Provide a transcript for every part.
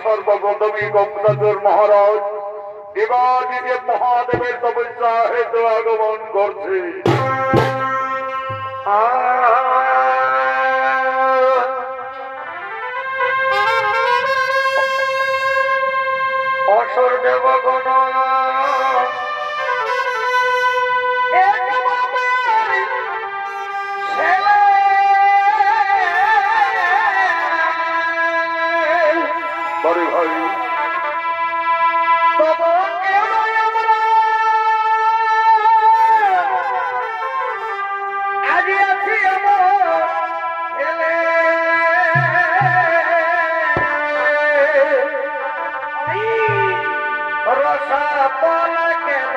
সর্বপ্রথমই গঙ্গাধর মহারাজ দেবাদিদেব মহাদেবের তপস্যা হেতু আগমন করছে। অসুর দেবগণ ভাই আজি আছি রসা পলা কেন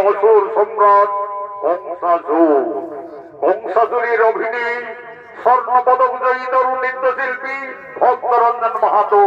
অসুর সম্রাট কংসাসুরের অভিনয় স্বর্ণপদক জয়ী তরুণ নৃত্যশিল্পী ভক্তরঞ্জন মাহাতো।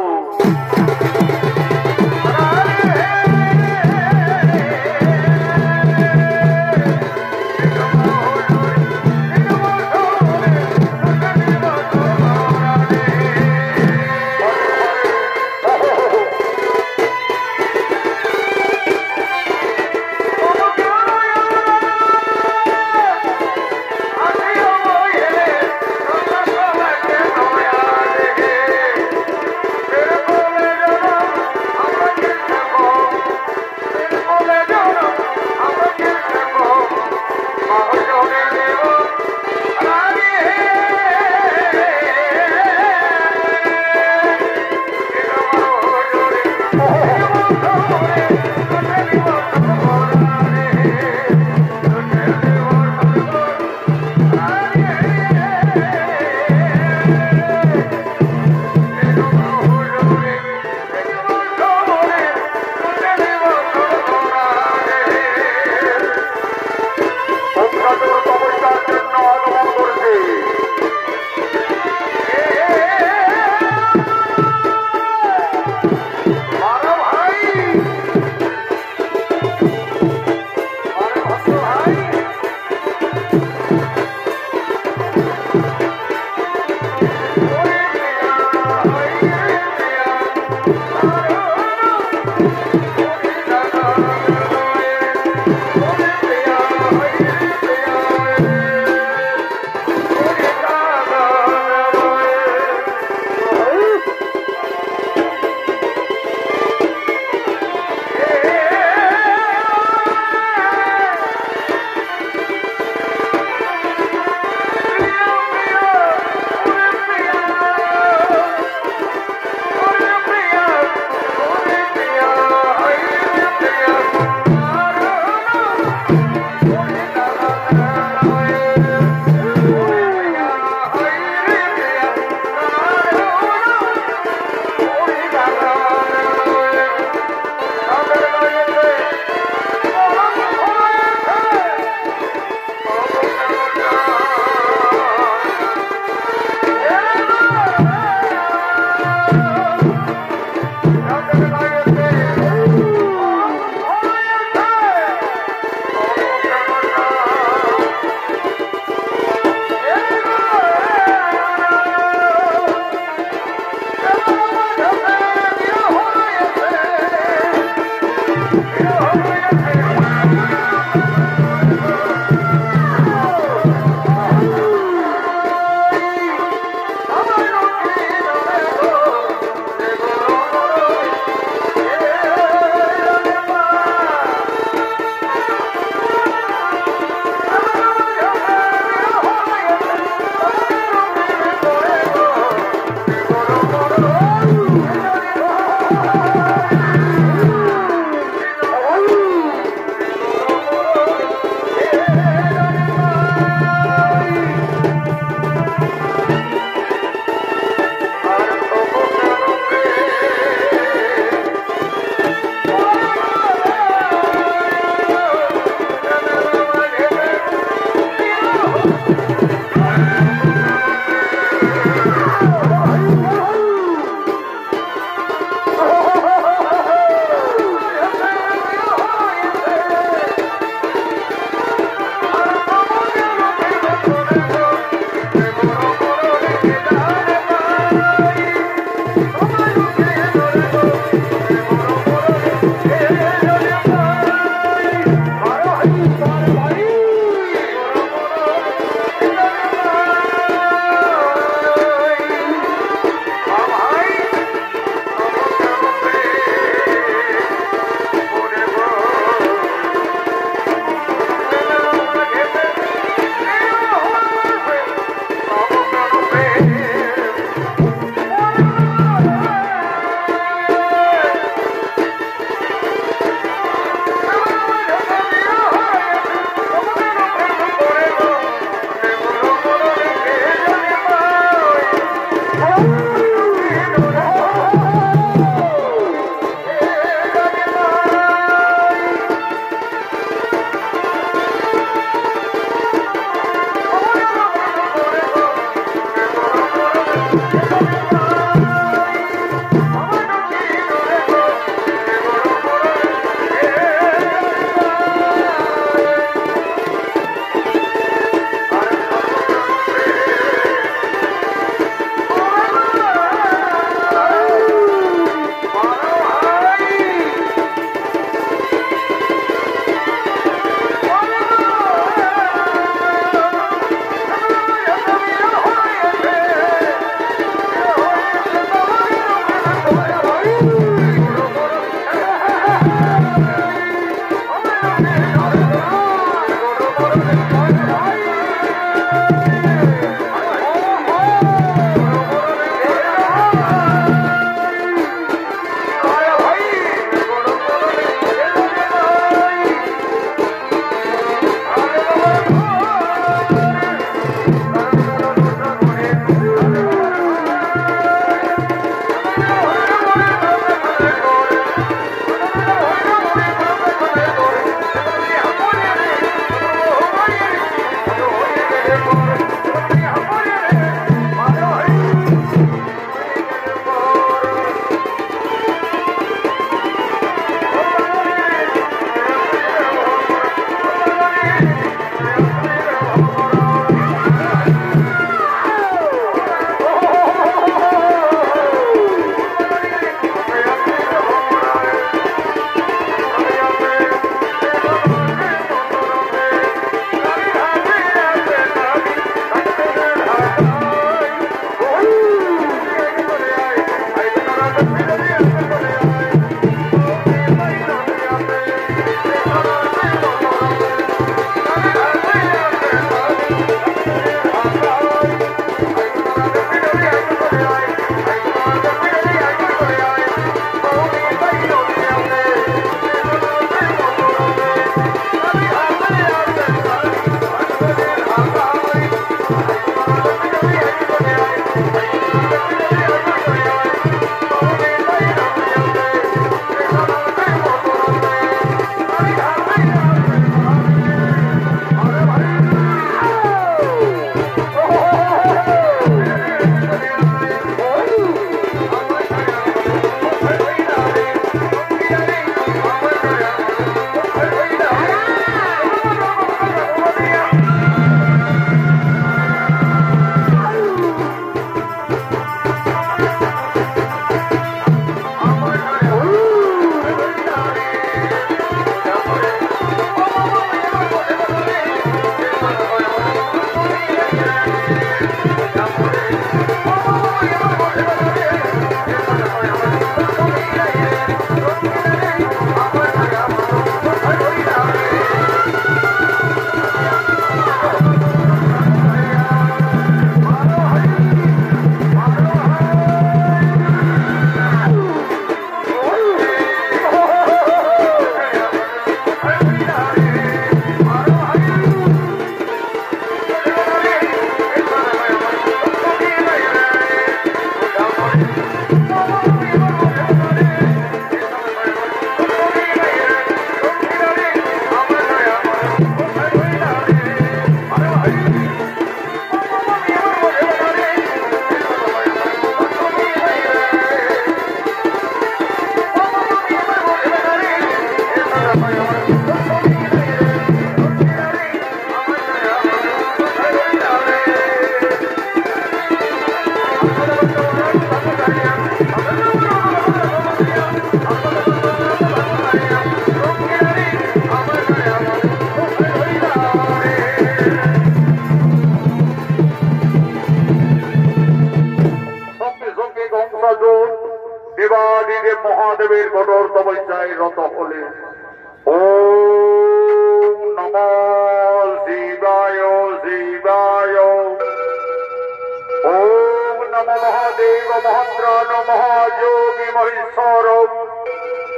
মহাত্রাণ মহাযোগী মহেশ্বর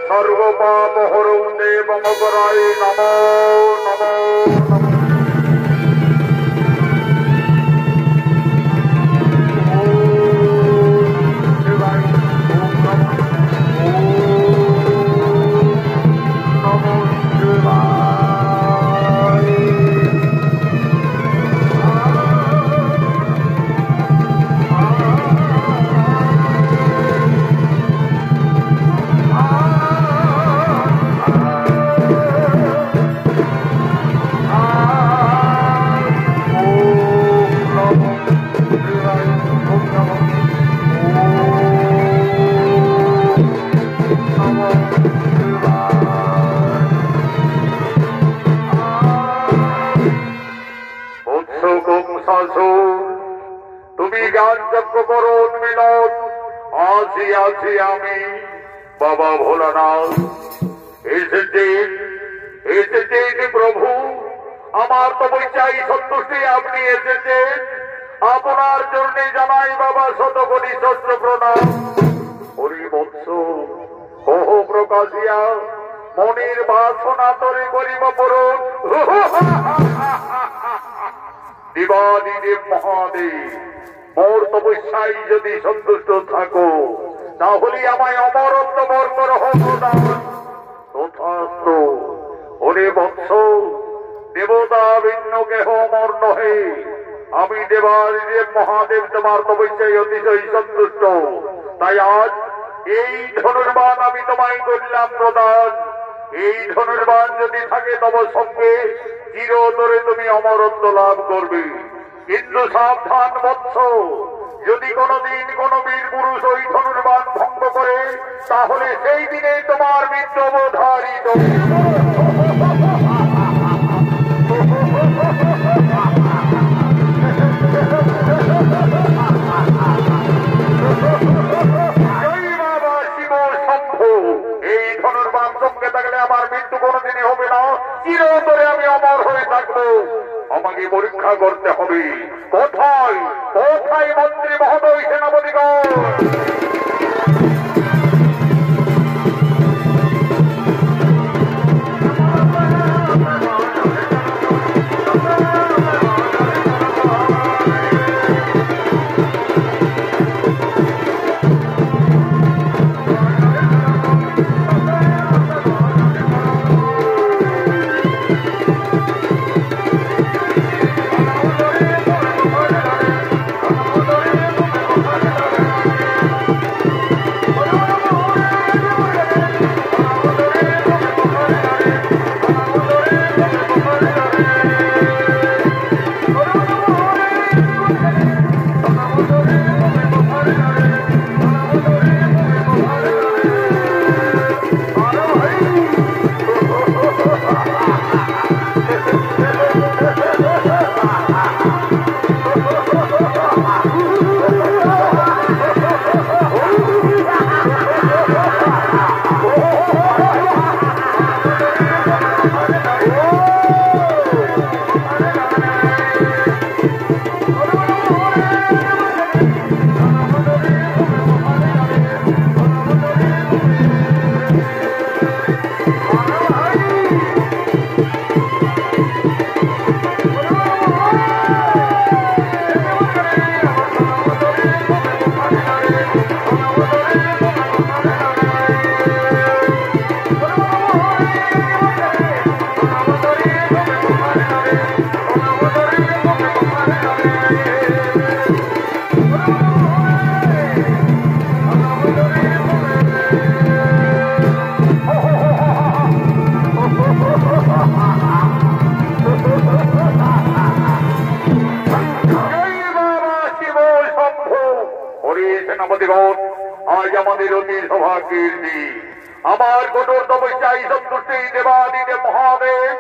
সর্বপাপহরৌ দেবমকরায় নমো নমো নমঃ। তুমি জ্ঞান যজ্ঞ করো মিলন আছি আছি আমি বাবা ভোলানাথ এসেছেন প্রভু আমার তপস্যাই সন্তুষ্টি আপনি এসেছেন আপনার জন্য জানাই বাবা শতকোটি সহস্র প্রণাম। হরি বৎস হো প্রকাশিয়া মনির বাসনা তরে করিব পূরণ। দিবাদিদেব মহাদেব মোর তপস্যায় যদি সন্তুষ্ট থাকো তাহলে আমায় অমরত্ব বর কর তথাস্তু। ওরে বৎস দেবতা ভিন্ন কেহ অমর নহে আমি দেবাদিদেব মহাদেব তোমার তপস্যায় অতিশয় সন্তুষ্ট তাই আজ এই ধনুর্বাণ আমি তোমায় করলাম প্রদান। এই ধনুর্বাণ যদি থাকে তব সঙ্গে চিরতরে তুমি অমরত্ব লাভ করবে। কিন্তু সাবধান বৎস যদি কোনদিন কোন বীর পুরুষ ওই ধনুর্বাণ ভঙ্গ করে তাহলে সেই দিনে তোমার মৃত্যু অবধারিত। এই ধনুর্বাণ সঙ্গে থাকলে আমার মৃত্যু কোনদিনই হবে না চিরতরে আমি অমর হয়ে থাকবো। আমাকে পরীক্ষা করতে হবে কোথায় কোথায় মন্ত্রী মহোদয় সেনাপতিগণ। আজ আমাদের অতি সৌভাগ্যের দিন আমার কঠোর তপস্যায় সন্তুষ্টি দেবাদিদেব মহাদেব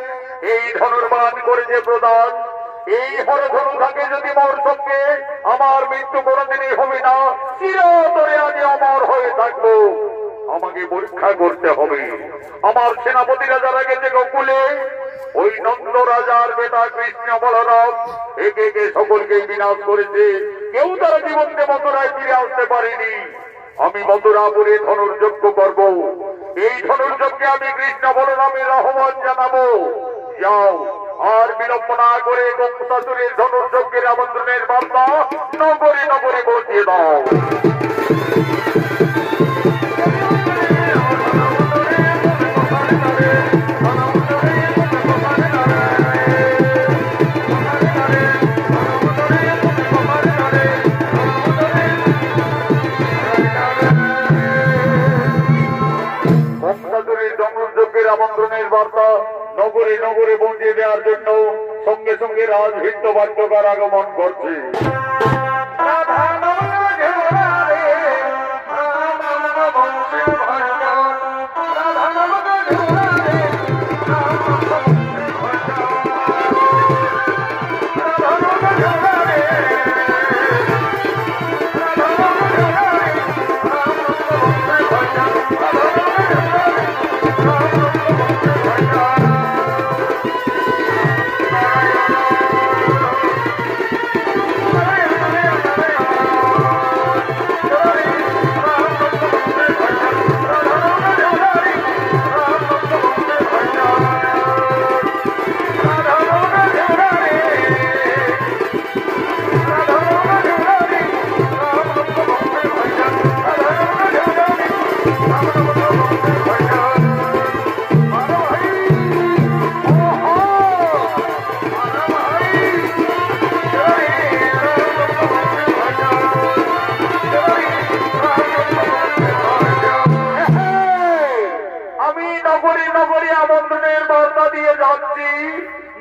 এই ধনুর্বাণ করেছে প্রদান। এই হরধনু থাকে যদি মোর সঙ্গে আমার মৃত্যু কোনদিনই হবে না চিরতরে আমি অমর হয়ে থাকবো। আমাকে পরীক্ষা করতে হবে। আমার সেনাপতিরা যারা গেছে গোকুলে, ওই নন্দ রাজার বেটা কৃষ্ণ বলরাম একে একে সকলকে বিনাশ করেছে। কেউ তারা জীবনকে মথুরায় ফিরে আসতে পারেনি। আমি মথুরাপুরে ধনুর্যজ্ঞ করব। এই ধনুর্যজ্ঞে আমি কৃষ্ণ বলরামের আহ্বান জানাবো। যাও, আর বিলম্ব না করে কংসাসুরের ধনুর্যজ্ঞের আমন্ত্রণের বার্তা নগরে নগরে পৌঁছে দাও। আমন্ত্রণের বার্তা নগরে নগরে পৌঁছে দেওয়ার জন্য সঙ্গে সঙ্গে রাজভিত্ত বাদ্যকার আগমন করছে।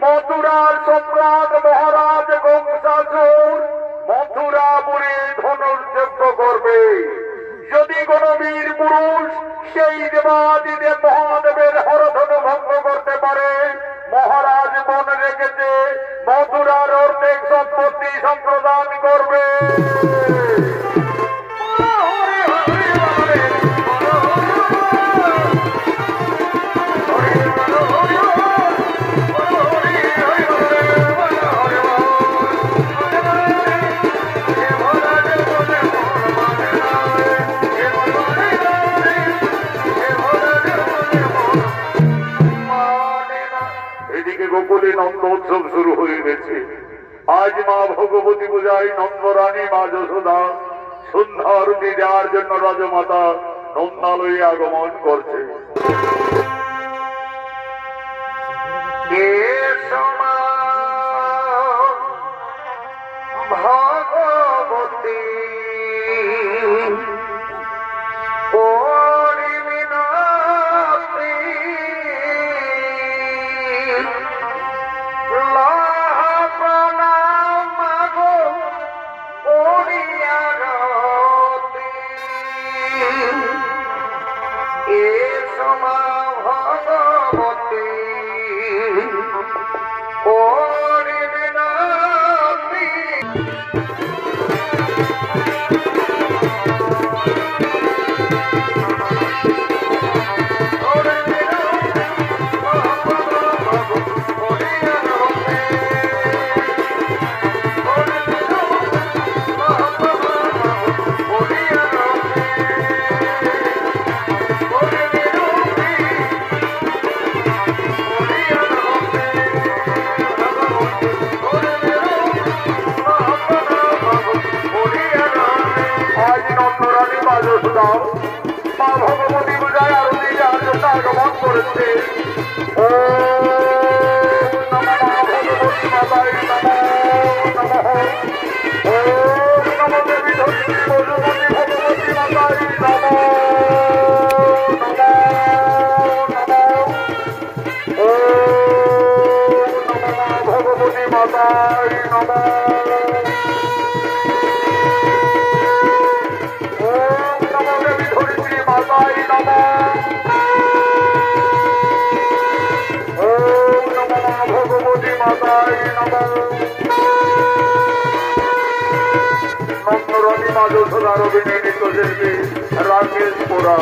মথুরার সম্রাট মহারাজ কংসাসুর মথুরাপুরে ধনুর্যজ্ঞ করবে। যদি কোন বীর পুরুষ সেই দেবাদিদেব মহাদেবের হরধনু ভঙ্গ করতে পারে, মহারাজ মন রেখেছে মথুরার অর্ধেক সম্পত্তি সম্প্রদান করবে। গোকুলে নন্দ উৎসব শুরু হয়ে গেছে। আজ মা ভগবতী পূজায় নন্দরানী মা যশোদা সন্ধ্যা আরতি দেওয়ার জন্য রাজমাতা নন্দালয়ে আগমন করছে। ভগবতী মা ভগবতী পূজায় আরতি দেওয়ার জন্য আগমন করেছে। ও নমঃ ভগবতী মাতায় নমঃ নমঃ। ও নমঃ দেবী ধরিত্রী পশুপতি ভগবতী মাতায় নমঃ নমঃ। ও নমঃ ভগবতী মাতায় নমঃ। নন্দরানী মাধুসূদন অভিনয় নৃত্যশিল্পী রাকেশ পোরা।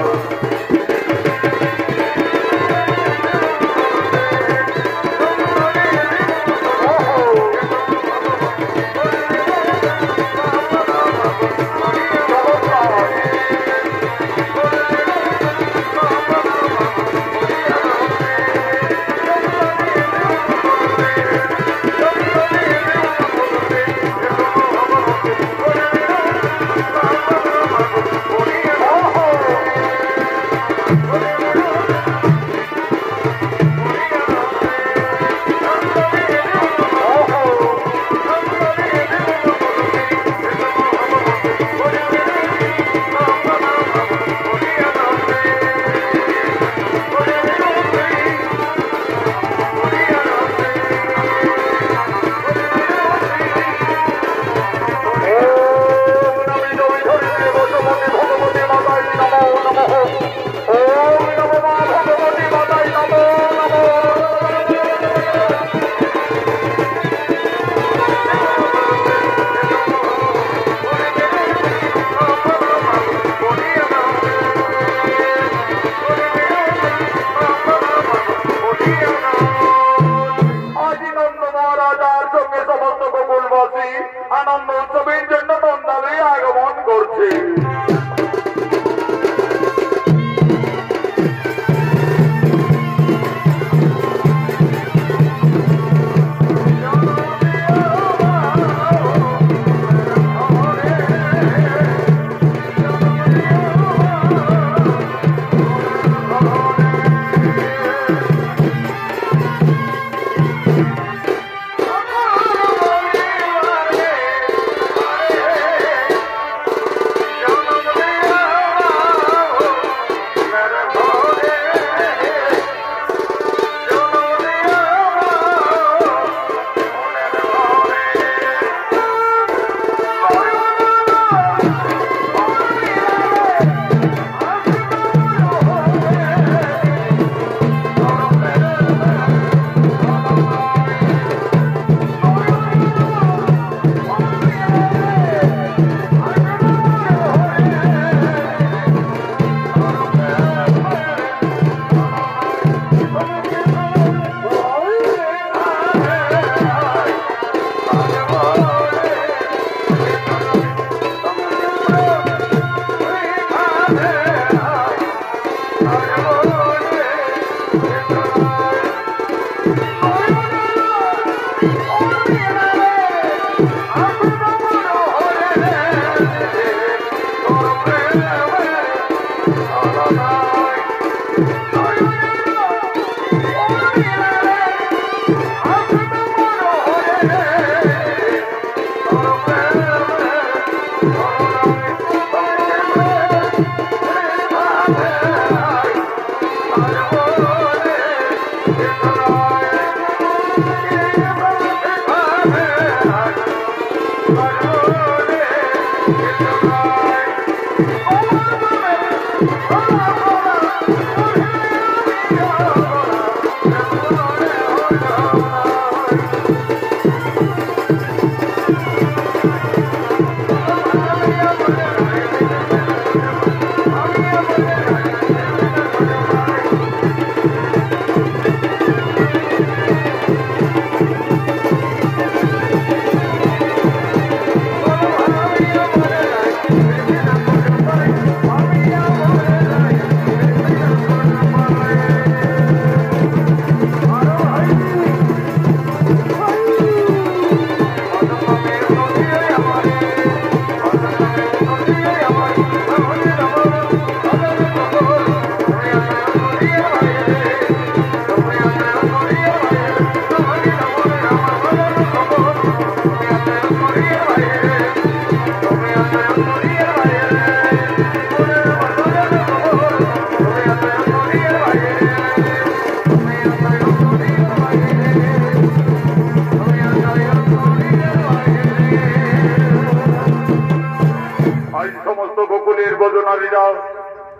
আনন্দ উৎসবের জন্য নন্দালয়ে আগমন করছে।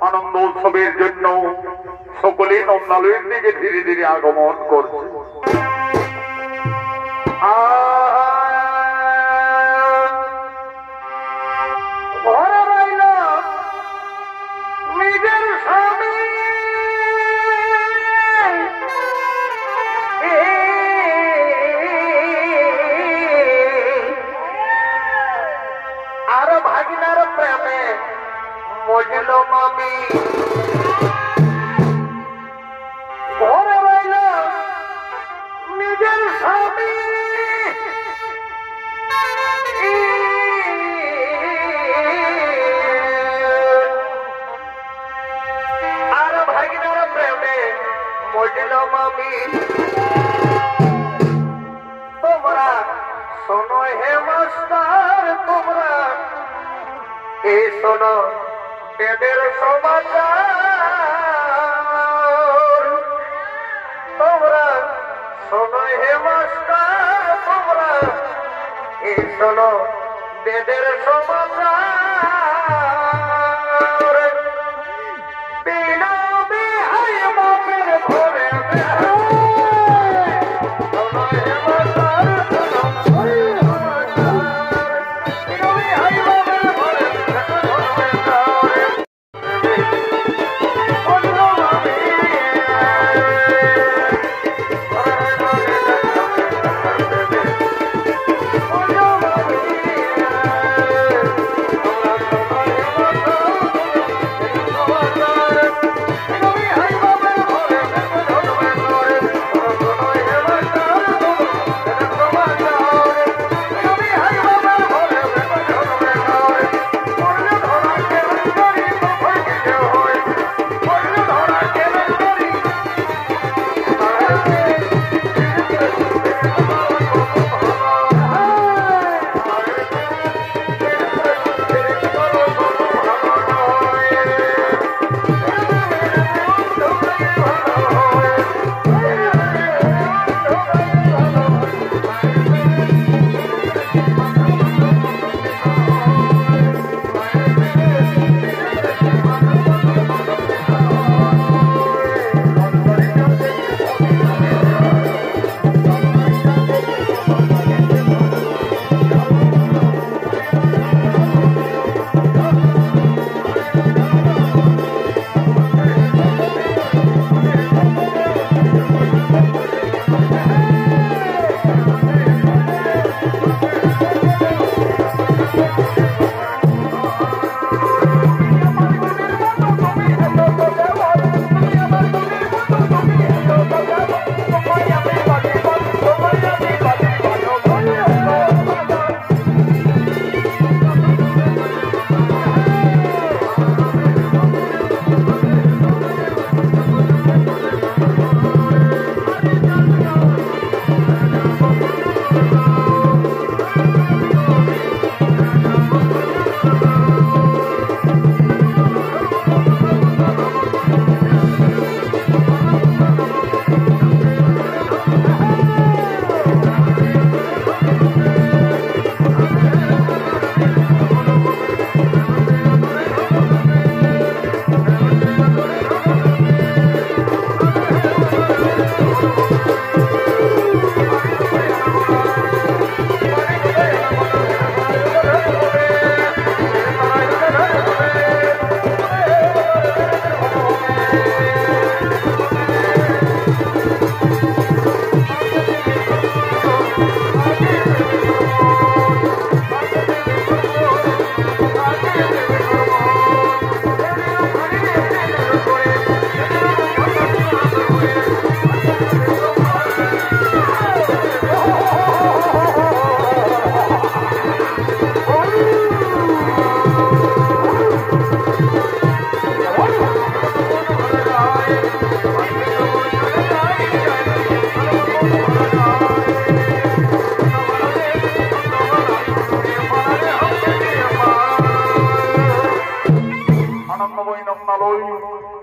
আনন্দ উৎসবের জন্য সকলে নন্দালয়ের দিকে ধীরে ধীরে আগমন করছে। নিজের স্বামী আর ভাগিনার প্রেমে মজলাম আমি। তোমরা শোনো হে মাস্টার, তোমরা এই শোনো বেদের সমাচার। তোমরা শোনো হে মাস্টার, তোমরা এই শোনো বেদের সমাচার। বিনা বিহাই বাপের ঘরে শোনো হে মাস্টার,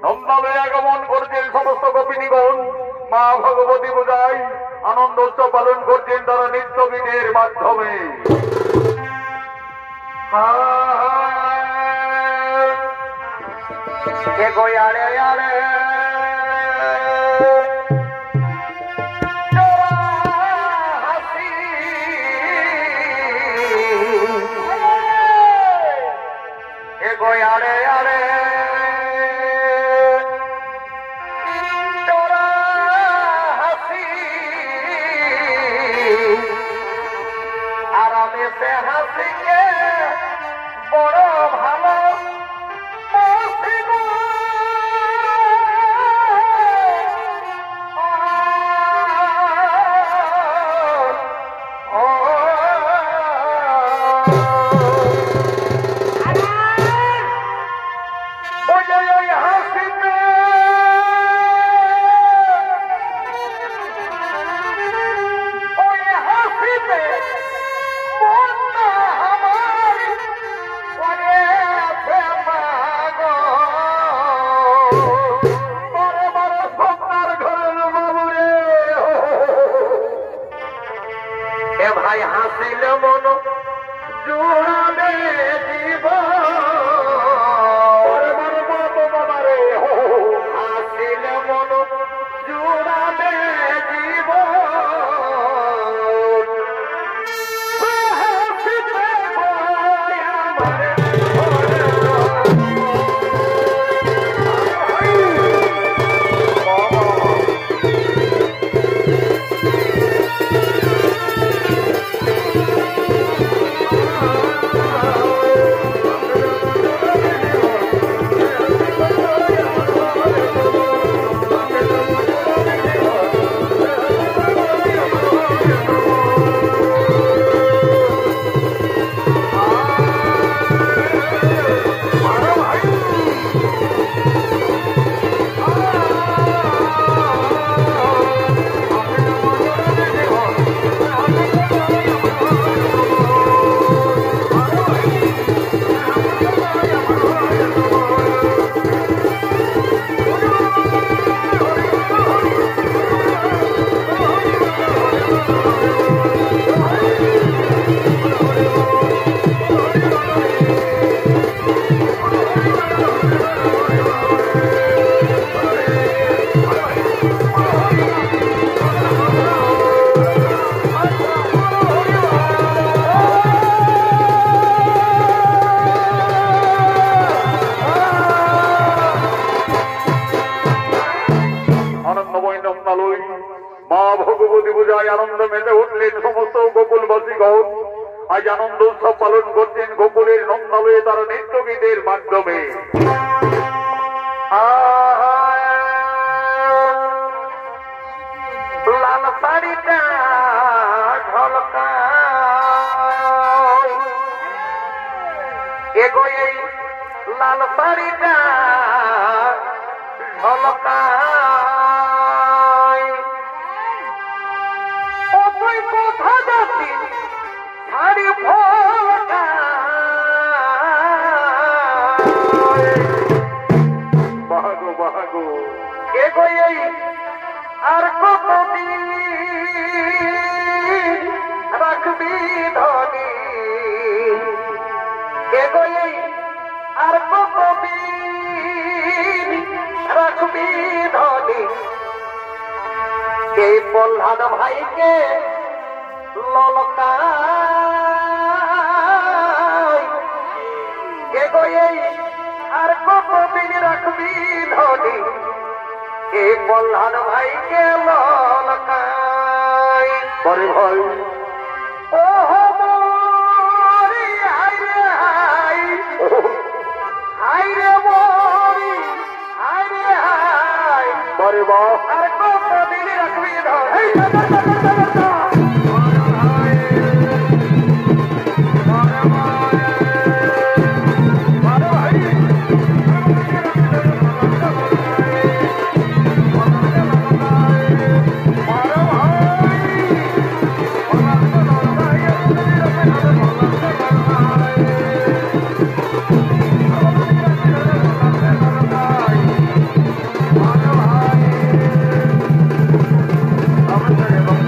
নন্দালয়ে আগমন করছেন সমস্ত গোপিনীগণ। মা ভগবতী পূজায় আনন্দ উৎসব পালন করছেন তারা নৃত্য গীতের মাধ্যমে। আরে আরে আরে আরে তোরা হাসি আরামে সে হাসিকে বড় ভালো হাসিলে মন জুড়াবে হাসিলে মন জুড়াবে আনন্দ মেতে উঠলেন সমস্ত গোকুলবাসীগণ। আজ আনন্দ উৎসব পালন করছেন গোকুলের নন্দালয়ে তারা নৃত্য গীতের মাধ্যমে। লাল শাড়িটা ঝলকা এগোয় লাল শাড়িটা ঝলকা কোথা যাচ্ছি শাড়ি ফলকা বাহাগো বাহাগো এগোয় আর কতদিন রাখবি ধনী এগোয় আর কতদিন রাখবি ধনী এই প্রহ্লাদ ভাইকে ললকায় এগোয় আর কতদিন রাখবি ধনী এই প্রহ্লাদ ভাইকে ললকায় বরে ভাই ও মরি হাই রে হাই হাই রে মরি হাই রে হাই বরে বা আর কতদিন রাখবি ধনী I'm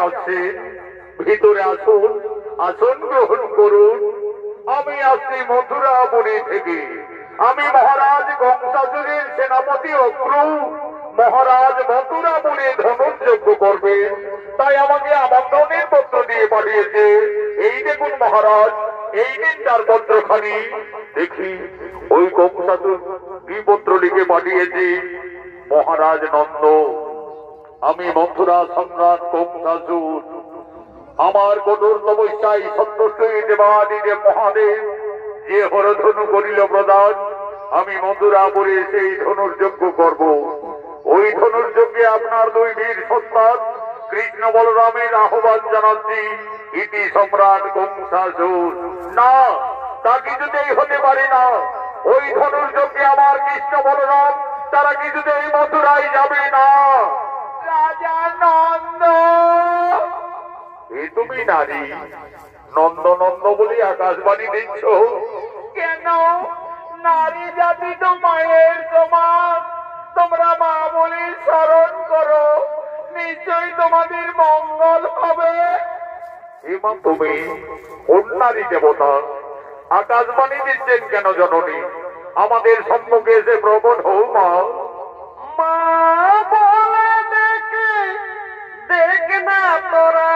আসছেন, ভিতরে আসুন, আসন গ্রহণ করুন। আমি আসছি মথুরাপুরী থেকে। আমি মহারাজ কংসাসুরের সেনাপতি অক্রু। মহারাজ মথুরাপুরে ধনুর্যজ্ঞ করবেন, তাই আমাকে আমন্ত্রণের পত্র দিয়ে পাঠিয়েছে। এই দেখুন মহারাজ, এই দিন তার পত্রখানি। দেখি ওই কংসাসুর কি পত্র লিখে পাঠিয়েছে। মহারাজ নন্দ, আমি মথুরা সম্রাট কংসাসুর, আমার কঠোর তপস্যায় সন্তুষ্ট দেবাদিদেব মহাদেব যে হরধনু করিল প্রদান, আমি মথুরাপুরে সেই ধনুর্যজ্ঞ করব। ওই ধনুর্যজ্ঞে আপনার দুই বীর সন্তান কৃষ্ণ বলরামের আহ্বান জানাচ্ছি। ইতি সম্রাট কংসাসুর। না, তা কিছুতেই হতে পারে না। ওই ধনুর্যজ্ঞে আমার কৃষ্ণ বলরাম তারা কিছুতেই মথুরায় যাবে না। রাজা নন্দ, এ তুমি নারী, নন্দ নন্দ বলে আকাশবাণী দিচ্ছ কেন? নারী জাতি তো মায়ের সমান। তোমরা মা বলে স্মরণ করো, নিশ্চয়ই তোমাদের মঙ্গল হবে। এমা তুমি কোন নারী দেবতা? আকাশবাণী দিচ্ছেন কেন জননী? আমাদের সম্মুখে এসে প্রকট হও মা। মা বলে দেখে দেখ না তোরা,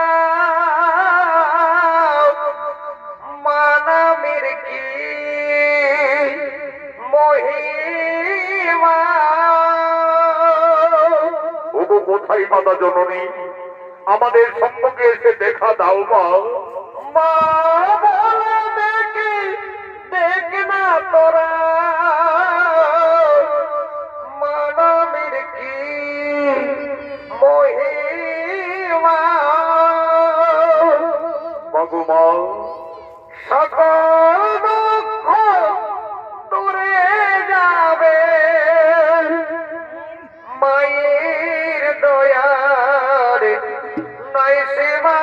মানামের কি মহিমা। ওগো কোথায় মাতা জননী? আমাদের সম্মুখে এসে দেখা দাও মা। মা বলে দেখে দেখ না তোরা, মানামের কি মহিমা। মাগো মা, সকল দুঃখ দূরে যাবে, মায়ের দয়ার নাই সেবা।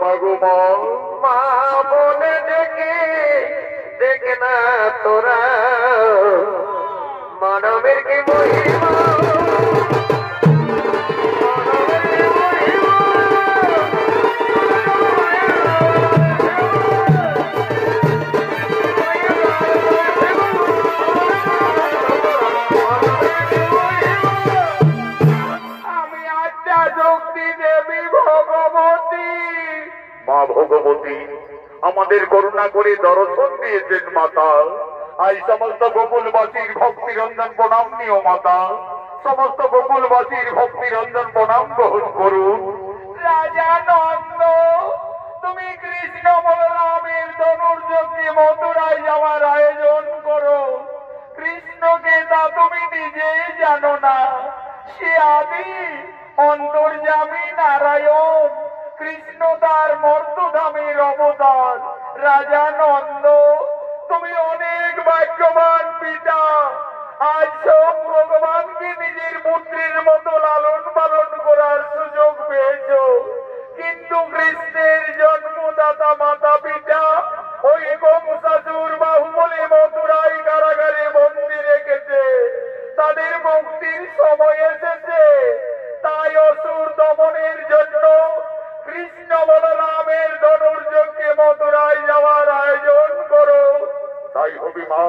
মাগো মা, মা বলে ডেকে দেখ না তোরা, মানবের কি মহিমা। আমি আত্মা শক্তি দেবী ভগবতী। মা ভগবতী, আমাদের করুণা করে দর্শন দিয়েছেন মাতা। আই সমস্ত গোকুলবাসীর ভক্তি রঞ্জন প্রণাম নিও মাতা। সমস্ত গোকুলবাসীর ভক্তি রঞ্জন প্রণাম গ্রহণ করুন। রাজা নন্দ, তুমি কৃষ্ণ বলরামের ধনুর্যজ্ঞে মথুরায় যাওয়ার আয়োজন করো। কৃষ্ণকে তা তুমি নিজেই জানো না। সে আদি অন্তর্যামী নারায়ণ। কৃষ্ণ তার মর্তধামের অবতার। রাজা নন্দ, তুমি অনেক ভাগ্যবান পিতা। আজ সব ভগবানকে নিজের পুত্রের মতো লালন পালন করার সুযোগ পেয়েছ। কিন্তু কৃষ্ণের জন্মদাতা মাতা পিতা ওই কংসাসুর বাহুবলে মথুরায় কারাগারে বন্দী রেখেছে। তাদের মুক্তির সময় এসেছে। তাই অসুর দমনের জন্য কৃষ্ণ বলরামের ধনুর্যজ্ঞে মথুরায় যাওয়ার আয়োজন করো। তাই হবে মা,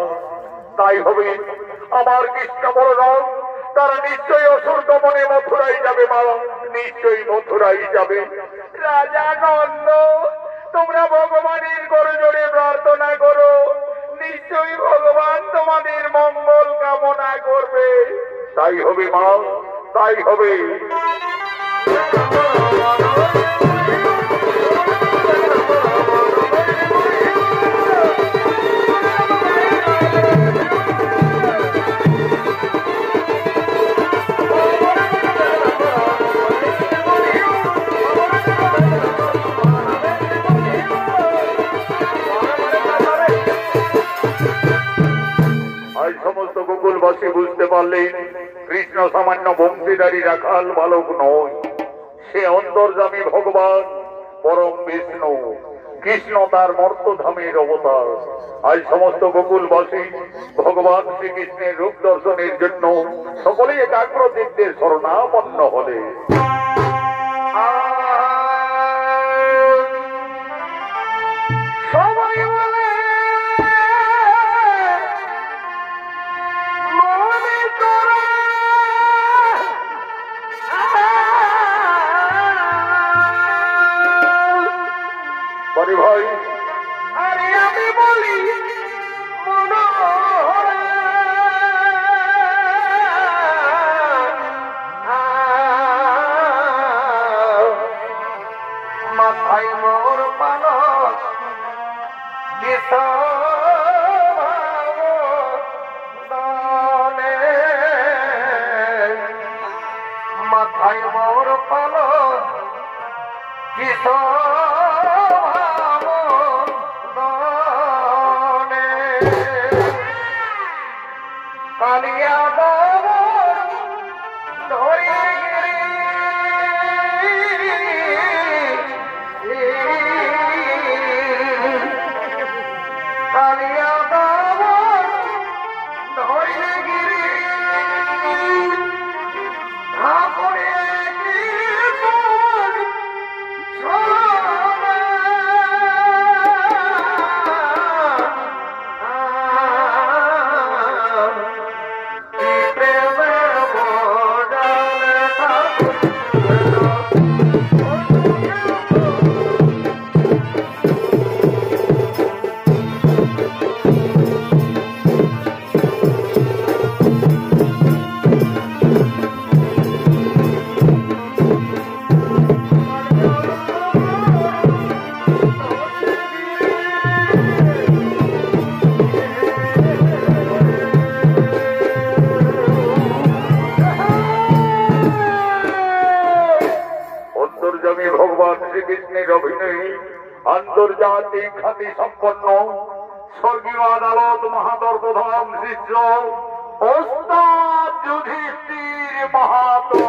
তাই হবে। আমার কৃষ্ণ বলরাম তারা নিশ্চয়ই অসুর দমনে মথুরায় যাবে মা, নিশ্চয়ই মথুরায় যাবে। রাজা নন্দ, তোমরা ভগবানের করজোড়ে প্রার্থনা করো। নিশ্চয়ই ভগবান তোমাদের মঙ্গল কামনা করবে। তাই হবে মা, তাই হবে। আজ সমস্ত গোকুলবাসী বুঝতে পারলেন কৃষ্ণ সামান্য বংশীধারী রাখাল বালক নয়, সে অন্তর্যামী ভগবান পরম বিষ্ণু। কৃষ্ণ তার মর্তধামের অবতার। আজ সমস্ত গোকুলবাসী ভগবান শ্রীকৃষ্ণের রূপ দর্শনের জন্য সকলেই একাগ্র চিত্তে শরণাপন্ন হলে। সবাই বলে মনে করে বলি ভাই, আরে আমি বলি মনোহরা মাথায় মোর পালক দলে মাথায় মোর পালক দলে কালিয়া ধরে কালিয়া ধরে গিরি ঠাকুরে ভগবান শ্রীকৃষ্ণের অভিনয়ী আন্তর্জাতিক খ্যাতি সম্পন্ন স্বর্গীয় আদালত মহাদর্পধাম শিষ্য ওস্তাদ যুধিষ্ঠির মাহাতো।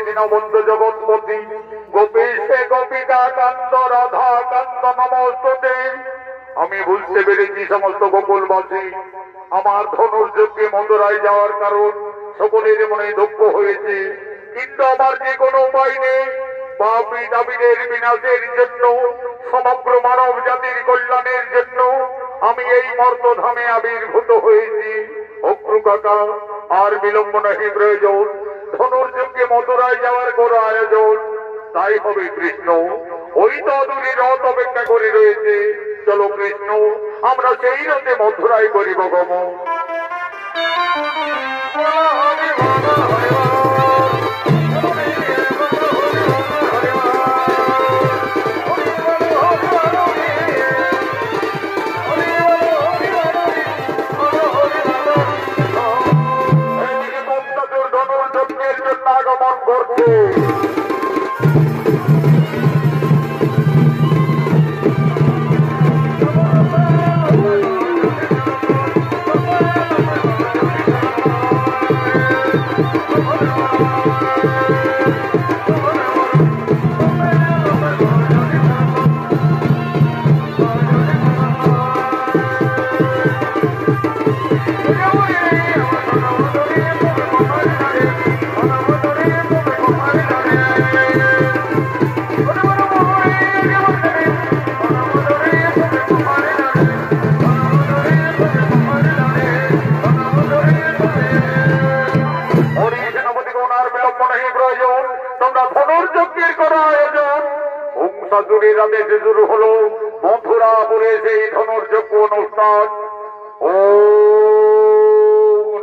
দীনবন্ধু জগৎপতি গোপীশে গোপিকা কান্দ রাধা কান্দ নমস্তে। আমি বুঝতে পেরেছি সমস্ত গোকুলবাসী আমার ধনুর্যজ্ঞে মন্দরায় যাওয়ার কারণ সকলের মনে দুঃখ হয়েছে, কিন্তু আমার যে কোনো উপায় নেই। পাপী দাবিদের বিনাশের জন্য, সমগ্র মানব জাতির কল্যাণের জন্য আমি এই মর্তধামে আবির্ভূত হয়েছি। অক্রু কাকা, আর বিলম্ব নাহি প্রয়োজন। ধনুর্যজ্ঞে মথুরায় যাওয়ার কোন আয়োজন তাই হবে কৃষ্ণ। ওই তো দূরে রথ অপেক্ষা করে রয়েছে। চলো কৃষ্ণ, আমরা সেই রথে মথুরায় করিব গমন। ধনুর্যজ্ঞের জন্য আগমন করছে। শাশুড়ির আদেশে শুরু হলো মথুরাপুরে সেই ধনুর্যজ্ঞ অনুষ্ঠান। ও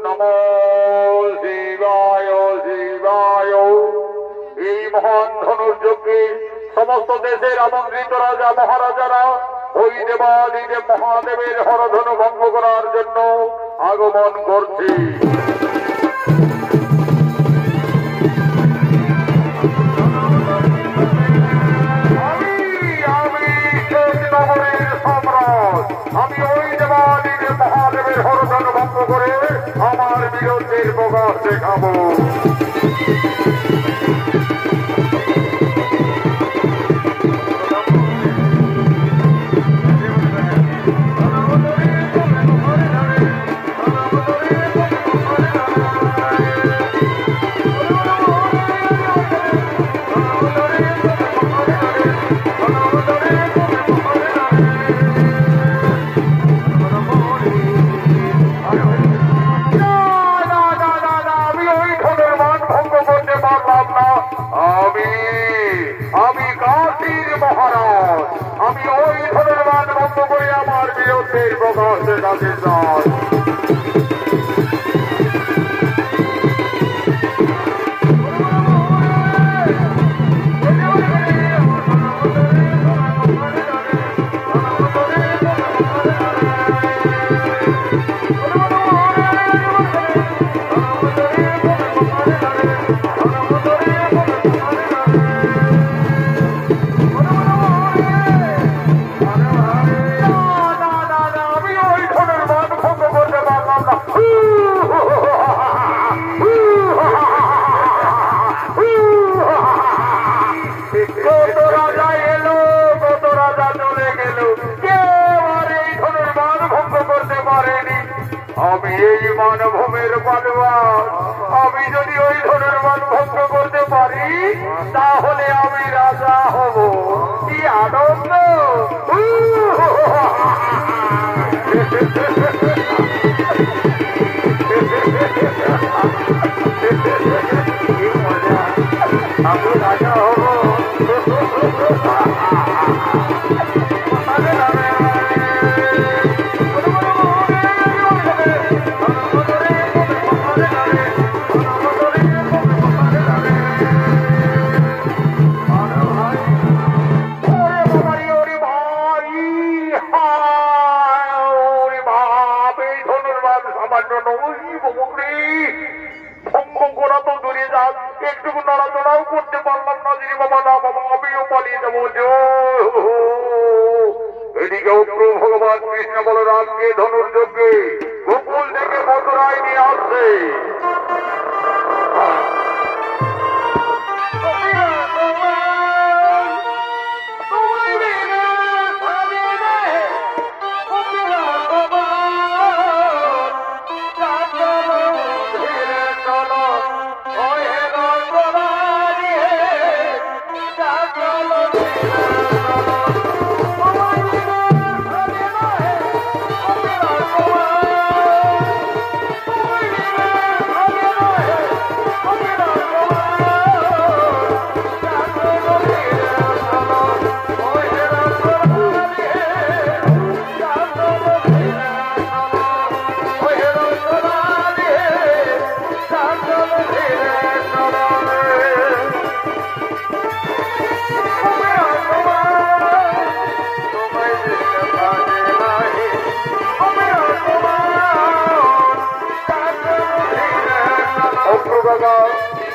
নমঃ শিবায় শিবায়। মহান ধনুর্যজ্ঞে সমস্ত দেশের আমন্ত্রিত রাজা মহারাজারা ওই দেবাদিদেব মহাদেবের হরধনু ভঙ্গ করার জন্য আগমন করছে। আমি ওই দেবাদিদেব মহাদেবের হরধনু ভঙ্গ করে আমার বীরত্বের প্রকাশ দেখাবো। আমি কাশীর মহারাজ, আমি ওই ধনুর্বাণ বন্ধ করে আমার বীরত্বের প্রকাশ দেখাতে চাই। আমি এই মানভূমের পালোয়ান, আমি যদি ওই ধনুর্বাণ ভঙ্গ করতে পারি তাহলে আমি রাজা হব। কি আনন্দ! কি মজা! আমি রাজা হব। একটুকু নড়াচড়াও করতে পারলাম না যিনি বাবা, না বাবা, আমিও পালিয়ে যাবো। এদিকে অপ্র ভগবান কৃষ্ণ বলরামকে ধনুর্যজ্ঞে গোকুল থেকে মথুরায় নিয়ে আসছে।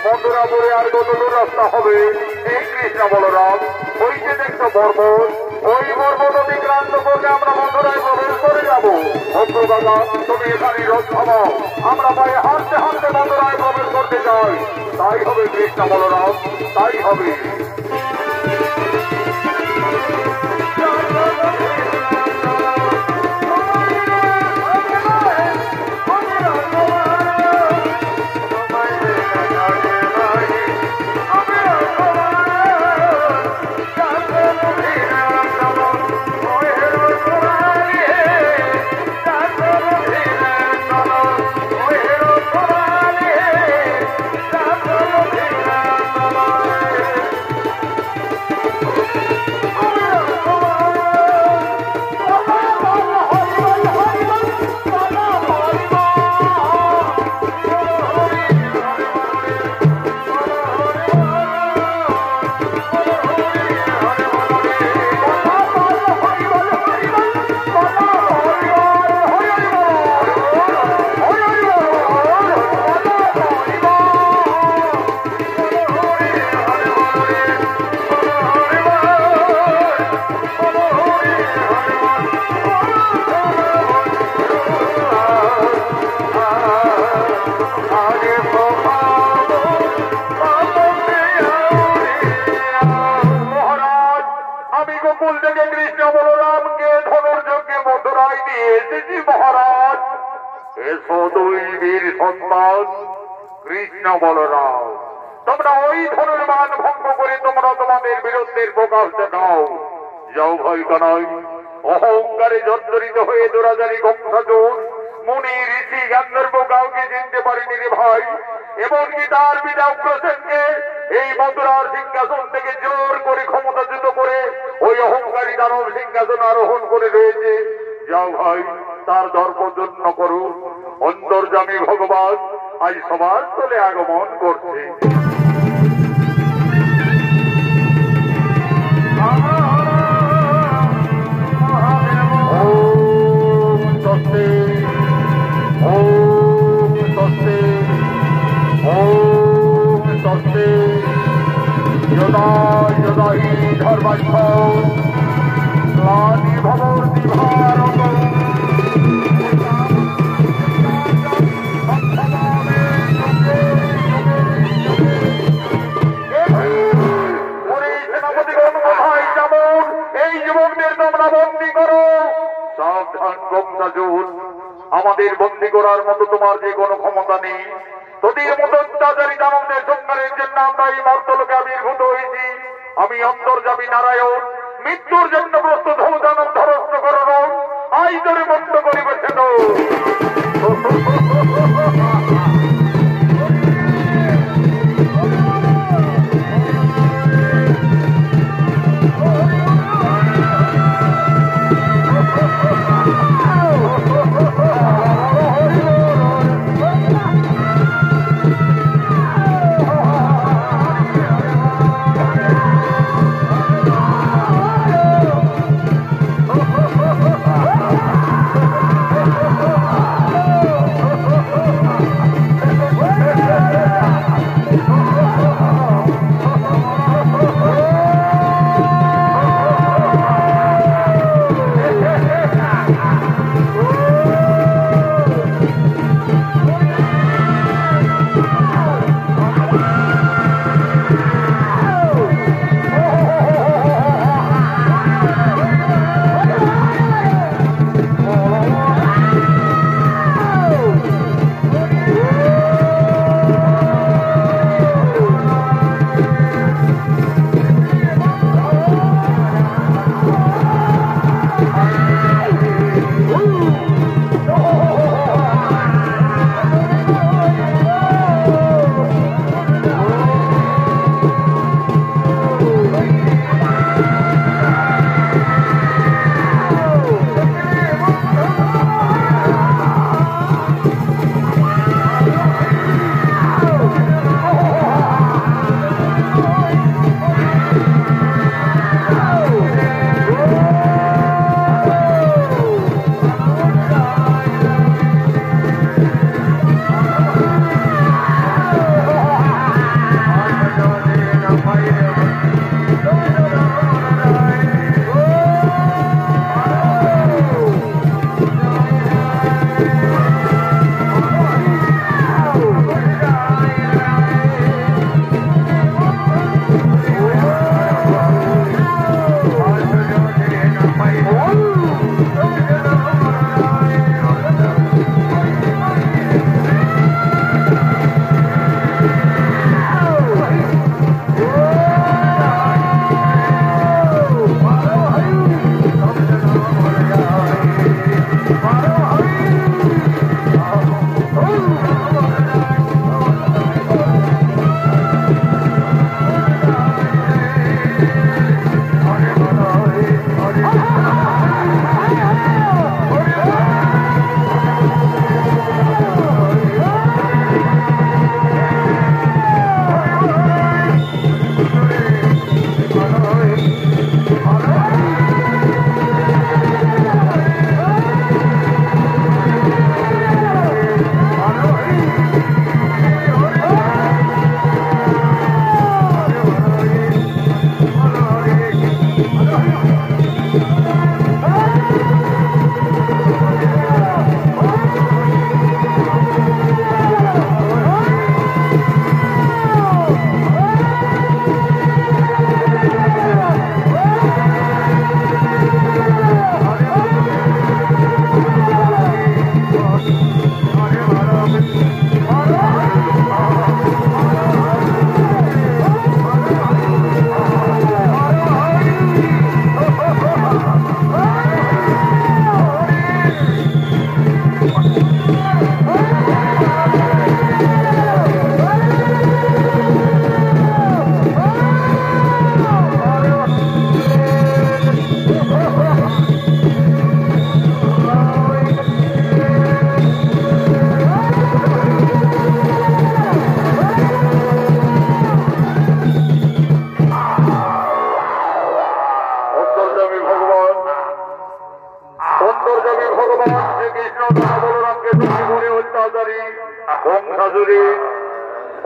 মথুরাপুরে আর কতদূর রাস্তা হবে? এই কৃষ্ণ বলরাম, ওই যে দেখছো পর্বত, ওই পর্বত অতিক্রান্ত করলে আমরা মথুরায় প্রবেশ করে যাবো। ভদ্র দাদা, তুমি এখানে রোজ থামো, আমরা পায়ে হাঁটতে হাঁটতে মথুরায় প্রবেশ করতে চাই। তাই হবে কৃষ্ণ বলরাম, তাই হবে। এসো দুই বীর সন্তান কৃষ্ণ বলরাম, তোমরা ওই ধনুর্বাণ ভঙ্গ করে তোমরা তোমাদের বীরত্বের প্রকাশ দেখাও। যাও ভয় কানাই, অহংকারে জর্জরিত হয়ে দুরাজারি কংসাজোর মুনি ঋষি গান্ধর্ব কাউকে চিনতে পারেনি রে ভাই। এমনকি তার পিতা উগ্রসেনকে এই মথুরার সিংহাসন থেকে জোর করে ক্ষমতাচ্যুত করে ওই অহংকারী দানব সিংহাসন আরোহণ করে রয়েছে। যাও ভাই, তার ধর্মযজ্ঞ করো। অন্তর্যামী ভগবান আজ সবার তলে আগমন করছে। ধর্মার্থ গ্লানি ভবতি ভারত সেনাপতিগণ কোথায় যাব? এই যুবকদের তোমরা বন্দী করো। সাবধান কংসাসুর, আমাদের বন্দী করার মতো তোমার যে কোনো ক্ষমতা নেই। তোদের মতো অত্যাচারী দানবদের সংহারের জন্য আমরা এই মর্তলোকে আবির্ভূত হয়েছি। আমি অন্তর্যামী নারায়ণ মৃত্যুর জন্য প্রস্তুত হও। দানব ধ্বংস করো, আই ধরে বন্ধ করিবে সেন।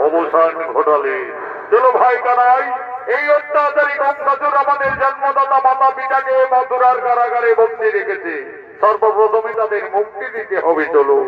অবসান ঘটালে। চলো ভাই কানাই, এই অত্যাচারী গঙ্গাচুর আমাদের জন্মদাতা মাতা পিতাকে মথুরার কারাগারে বন্দী রেখেছে, সর্বপ্রথমে তাদের মুক্তি দিতে হবে। চলো।